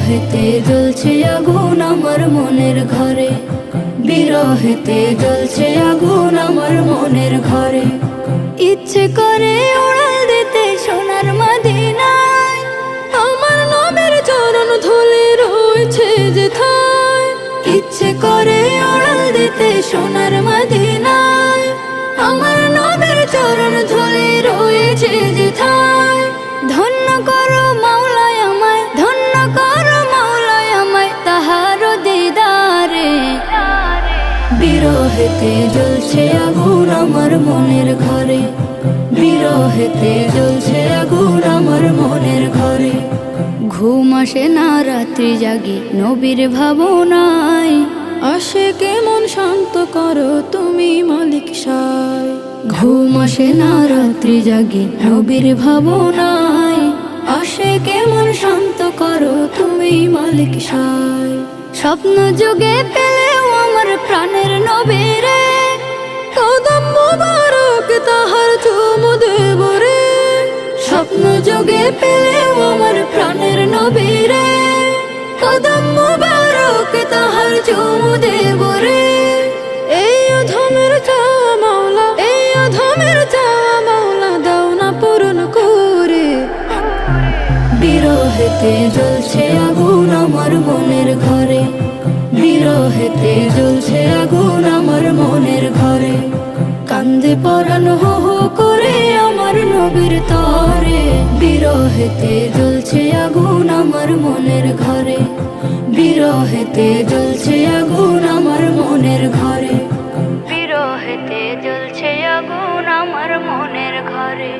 বিরহেতে জ্বলছে আগুন আমার মনের ঘরে, বিরহেতে জ্বলছে আগুন আমার মনের ঘরে। ইচ্ছে করে উড়াল দিতে সোনার মদিনায়, আমার নবীর চরণ ধুলি রয়েছে যেথায়। ইচ্ছে করে উড়াল দিতে সোনার মদিনায়, আমার নবীর চরণ ধুলি রয়েছে যেথায়। ধন্য করো মাওলায় আমায়, ধন্য করো মাওলায় আমায় তাহার দিদারে। বিরহেতে জ্বলছে আগুন আমার মনের ঘরে, বিরহেতে জ্বলছে আগুন আমার মনের ঘরে। ঘুম আসে না রাত্রি জাগি নবীর ভাবনায়, আসে কেমন শান্ত করো তুমি মালিক সায়। ঘুম আসে না রাত্রি জাগি নবীর ভাবনায়, আসে কেমন শান্ত করো তুমি মালিক সায়। স্বপ্ন যুগে পেলেও আমার প্রাণের নবীরে, কদম মুবারক তাহার চুমু দেব রে। স্বপ্ন যুগে পেলেও আমার প্রাণের নবীরে, কদম মুবারক তাহার চুমু দেব রে। এই অধমের চাওয়া মাওলা, এই অধমের চাওয়া মাওলা দাও না পূরণ করে। বিরহেতে জ্বলছে আগুন আমার মনের ঘরে, বিরহেতে জ্বলছে আগুন আমার মনের ঘরে। কান্দে পরাণ হো হো করে আমার নবীর তরে, বিরহেতে জ্বলছে আগুন আমার মনের ঘরে, বিরহেতে জ্বলছে আগুন আমার মনের ঘরে, বিরহেতে জ্বলছে আগুন আমার মনের ঘরে।